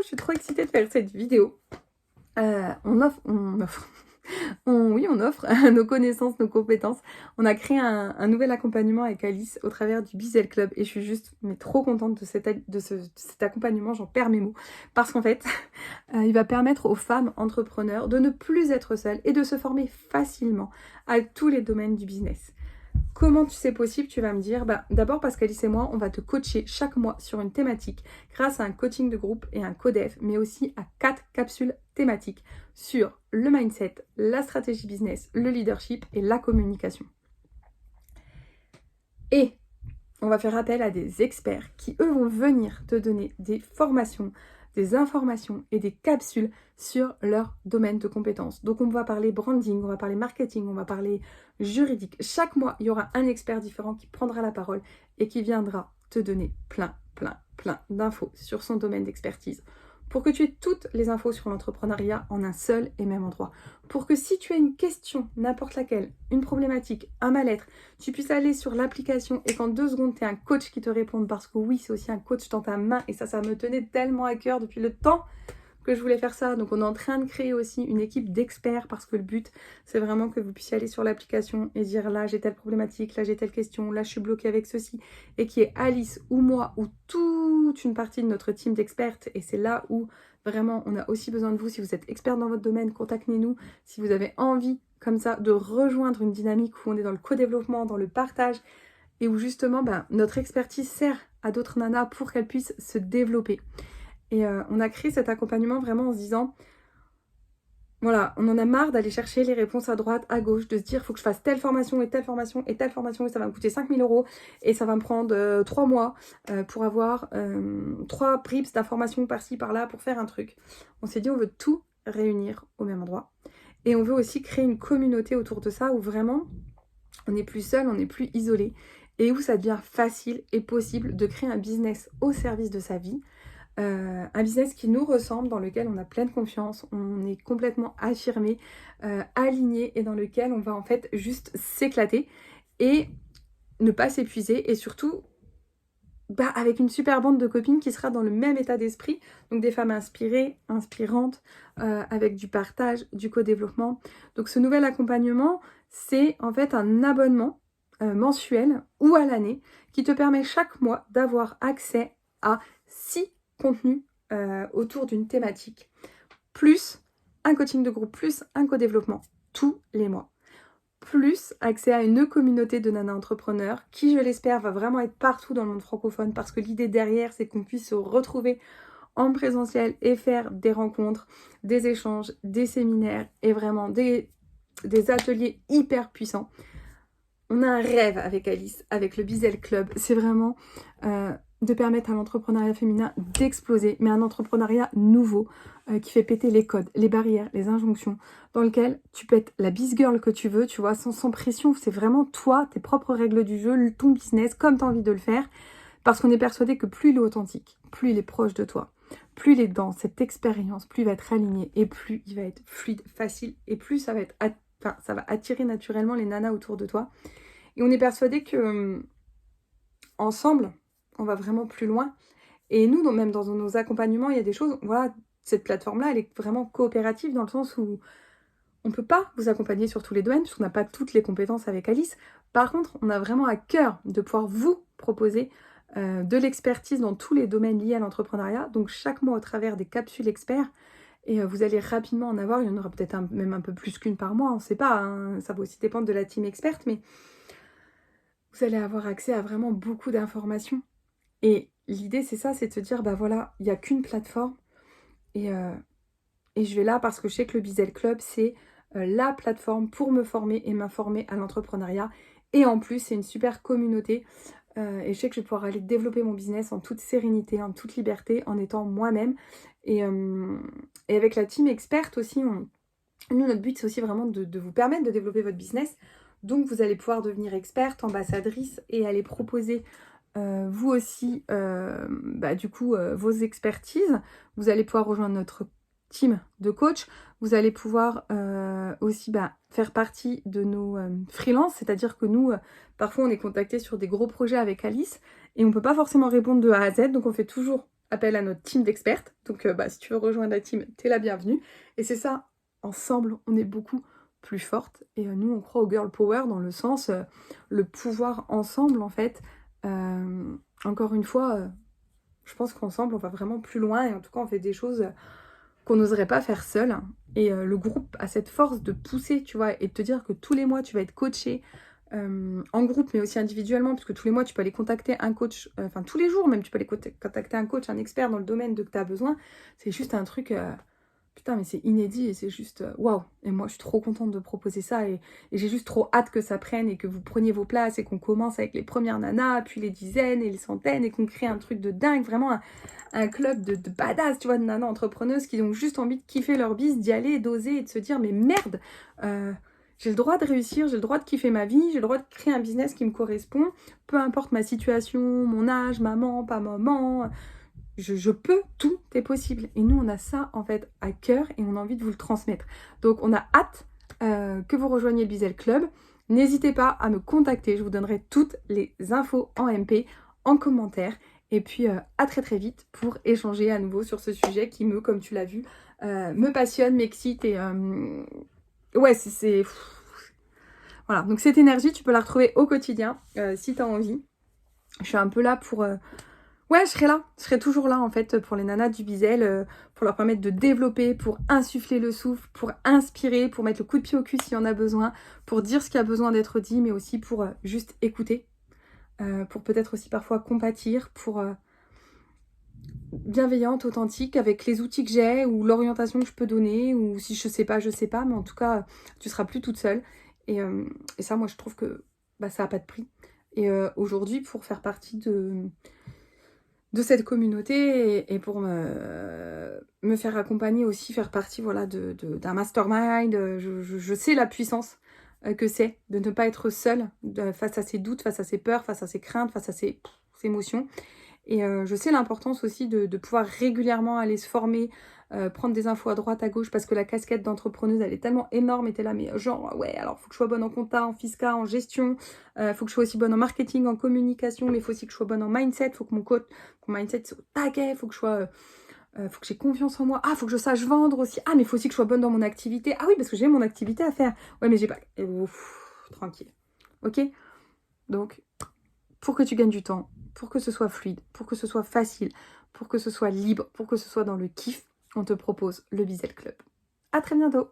je suis trop excitée de faire cette vidéo. On offre nos connaissances, nos compétences. On a créé un nouvel accompagnement avec Alice au travers du Bizel Club et je suis juste trop contente de cet accompagnement, j'en perds mes mots. Parce qu'en fait, il va permettre aux femmes entrepreneurs de ne plus être seules et de se former facilement à tous les domaines du business. Comment c'est possible, tu vas me dire? D'abord parce qu'Alice et moi, on va te coacher chaque mois sur une thématique grâce à un coaching de groupe et un codef, mais aussi à 4 capsules thématiques sur le mindset, la stratégie business, le leadership et la communication. Et on va faire appel à des experts qui, eux, vont venir te donner des formations, des informations et des capsules sur leur domaine de compétences. Donc on va parler branding, on va parler marketing, on va parler juridique. Chaque mois, il y aura un expert différent qui prendra la parole et qui viendra te donner plein d'infos sur son domaine d'expertise. Pour que tu aies toutes les infos sur l'entrepreneuriat en un seul et même endroit. Pour que si tu as une question, n'importe laquelle, une problématique, un mal-être, tu puisses aller sur l'application et qu'en 2 secondes, tu aies un coach qui te réponde. Parce que oui, c'est aussi un coach dans ta main et ça me tenait tellement à cœur depuis le temps que je voulais faire ça. Donc on est en train de créer aussi une équipe d'experts parce que le but, c'est vraiment que vous puissiez aller sur l'application et dire là, j'ai telle problématique, là, j'ai telle question, là, je suis bloquée avec ceci. Et qui est Alice ou moi ou toute une partie de notre team d'expertes. Et c'est là où vraiment, on a aussi besoin de vous. Si vous êtes expert dans votre domaine, contactez-nous. Si vous avez envie, comme ça, de rejoindre une dynamique où on est dans le co-développement, dans le partage et où justement, notre expertise sert à d'autres nanas pour qu'elles puissent se développer. Et on a créé cet accompagnement vraiment en se disant, voilà, on en a marre d'aller chercher les réponses à droite, à gauche, de se dire, il faut que je fasse telle formation et telle formation et telle formation et ça va me coûter 5 000 € et ça va me prendre 3 mois pour avoir 3 bribes d'informations par-ci, par-là pour faire un truc. On s'est dit, on veut tout réunir au même endroit. Et on veut aussi créer une communauté autour de ça où vraiment, on n'est plus seul, on n'est plus isolé et où ça devient facile et possible de créer un business au service de sa vie. Un business qui nous ressemble, dans lequel on a pleine confiance, on est complètement affirmé, aligné et dans lequel on va en fait juste s'éclater et ne pas s'épuiser et surtout avec une super bande de copines qui sera dans le même état d'esprit, donc des femmes inspirées, inspirantes, avec du partage, du co-développement. Donc ce nouvel accompagnement, c'est en fait un abonnement mensuel ou à l'année qui te permet chaque mois d'avoir accès à 6 contenu autour d'une thématique, plus un coaching de groupe, plus un co-développement tous les mois. Plus accès à une communauté de nanas entrepreneurs qui, je l'espère, va vraiment être partout dans le monde francophone parce que l'idée derrière, c'est qu'on puisse se retrouver en présentiel et faire des rencontres, des échanges, des séminaires et vraiment des ateliers hyper puissants. On a un rêve avec Alice, avec le Bizel Club, c'est vraiment de permettre à l'entrepreneuriat féminin d'exploser, mais un entrepreneuriat nouveau qui fait péter les codes, les barrières, les injonctions, dans lequel tu peux être la biz girl que tu veux, tu vois, sans pression. C'est vraiment toi, tes propres règles du jeu, ton business, comme tu as envie de le faire, parce qu'on est persuadé que plus il est authentique, plus il est proche de toi, plus il est dans cette expérience, plus il va être aligné, et plus il va être fluide, facile, et plus ça va être ça va attirer naturellement les nanas autour de toi. Et on est persuadé que ensemble, on va vraiment plus loin. Et nous, même dans nos accompagnements, il y a des choses, voilà, cette plateforme-là, elle est vraiment coopérative dans le sens où on ne peut pas vous accompagner sur tous les domaines, puisqu'on n'a pas toutes les compétences avec Alice. Par contre, on a vraiment à cœur de pouvoir vous proposer de l'expertise dans tous les domaines liés à l'entrepreneuriat. Donc chaque mois, au travers des capsules experts, et vous allez rapidement en avoir, il y en aura peut-être même un peu plus qu'une par mois, on ne sait pas, hein, ça va aussi dépendre de la team experte, mais vous allez avoir accès à vraiment beaucoup d'informations. Et l'idée, c'est ça, c'est de se dire, voilà, il n'y a qu'une plateforme. Et je vais là parce que je sais que le Bizel Club, c'est la plateforme pour me former et m'informer à l'entrepreneuriat. Et en plus, c'est une super communauté. Et je sais que je vais pouvoir aller développer mon business en toute sérénité, en toute liberté, en étant moi-même. Et avec la team experte aussi, nous, notre but, c'est aussi vraiment de vous permettre de développer votre business. Donc, vous allez pouvoir devenir experte, ambassadrice et aller proposer vous aussi, vos expertises. Vous allez pouvoir rejoindre notre team de coach. Vous allez pouvoir aussi faire partie de nos freelances, c'est-à-dire que nous, parfois, on est contacté sur des gros projets avec Alice et on ne peut pas forcément répondre de A à Z, donc on fait toujours appel à notre team d'expertes. Donc si tu veux rejoindre la team, t'es la bienvenue. Et c'est ça, ensemble, on est beaucoup plus fortes. Et nous, on croit au girl power dans le sens, le pouvoir ensemble, en fait. Encore une fois, je pense qu'ensemble, on va vraiment plus loin. Et en tout cas, on fait des choses qu'on n'oserait pas faire seul. Et le groupe a cette force de pousser, tu vois, et de te dire que tous les mois, tu vas être coaché en groupe, mais aussi individuellement, puisque tous les mois, tu peux aller contacter un coach, enfin tous les jours même, tu peux aller contacter un coach, un expert dans le domaine que tu as besoin. C'est juste un truc, putain, mais c'est inédit et c'est juste, waouh. Et moi, je suis trop contente de proposer ça et j'ai juste trop hâte que ça prenne et que vous preniez vos places et qu'on commence avec les premières nanas, puis les dizaines et les centaines et qu'on crée un truc de dingue, vraiment un club de badass, tu vois, de nanas entrepreneuses qui ont juste envie de kiffer leur bise, d'y aller, d'oser et de se dire, mais merde, j'ai le droit de réussir, j'ai le droit de kiffer ma vie, j'ai le droit de créer un business qui me correspond, peu importe ma situation, mon âge, maman, pas maman, je peux, tout est possible. Et nous, on a ça en fait à cœur et on a envie de vous le transmettre. Donc on a hâte que vous rejoigniez le Bizel Club. N'hésitez pas à me contacter, je vous donnerai toutes les infos en MP, en commentaire. Et puis à très très vite pour échanger à nouveau sur ce sujet qui me, comme tu l'as vu, me passionne, m'excite et ouais, c'est... Voilà, donc cette énergie, tu peux la retrouver au quotidien si tu as envie. Je suis un peu là pour... Ouais, je serai là. Je serai toujours là, en fait, pour les nanas du Bizel, pour leur permettre de développer, pour insuffler le souffle, pour inspirer, pour mettre le coup de pied au cul s'il y en a besoin, pour dire ce qui a besoin d'être dit, mais aussi pour juste écouter, pour peut-être aussi parfois compatir, pour... bienveillante, authentique, avec les outils que j'ai ou l'orientation que je peux donner, ou si je sais pas, mais en tout cas, tu seras plus toute seule. Et ça, moi, je trouve que ça n'a pas de prix. Et aujourd'hui, pour faire partie de cette communauté et pour me faire accompagner aussi, faire partie voilà, d'un mastermind, je sais la puissance que c'est de ne pas être seule face à ses doutes, face à ses peurs, face à ses craintes, face à ses émotions. Et je sais l'importance aussi de pouvoir régulièrement aller se former, prendre des infos à droite, à gauche, parce que la casquette d'entrepreneuse, elle est tellement énorme, et t'es là, mais genre, ouais, alors faut que je sois bonne en compta, en fiscal, en gestion, faut que je sois aussi bonne en marketing, en communication, mais il faut aussi que je sois bonne en mindset, faut que mon mindset soit au taquet, faut que je sois... faut que j'ai confiance en moi. Ah, faut que je sache vendre aussi. Ah, mais il faut aussi que je sois bonne dans mon activité. Ah oui, parce que j'ai mon activité à faire. Ouais, mais j'ai pas... tranquille. Ok? Donc, pour que tu gagnes du temps, pour que ce soit fluide, pour que ce soit facile, pour que ce soit libre, pour que ce soit dans le kiff, on te propose le Bizel Club. À très bientôt!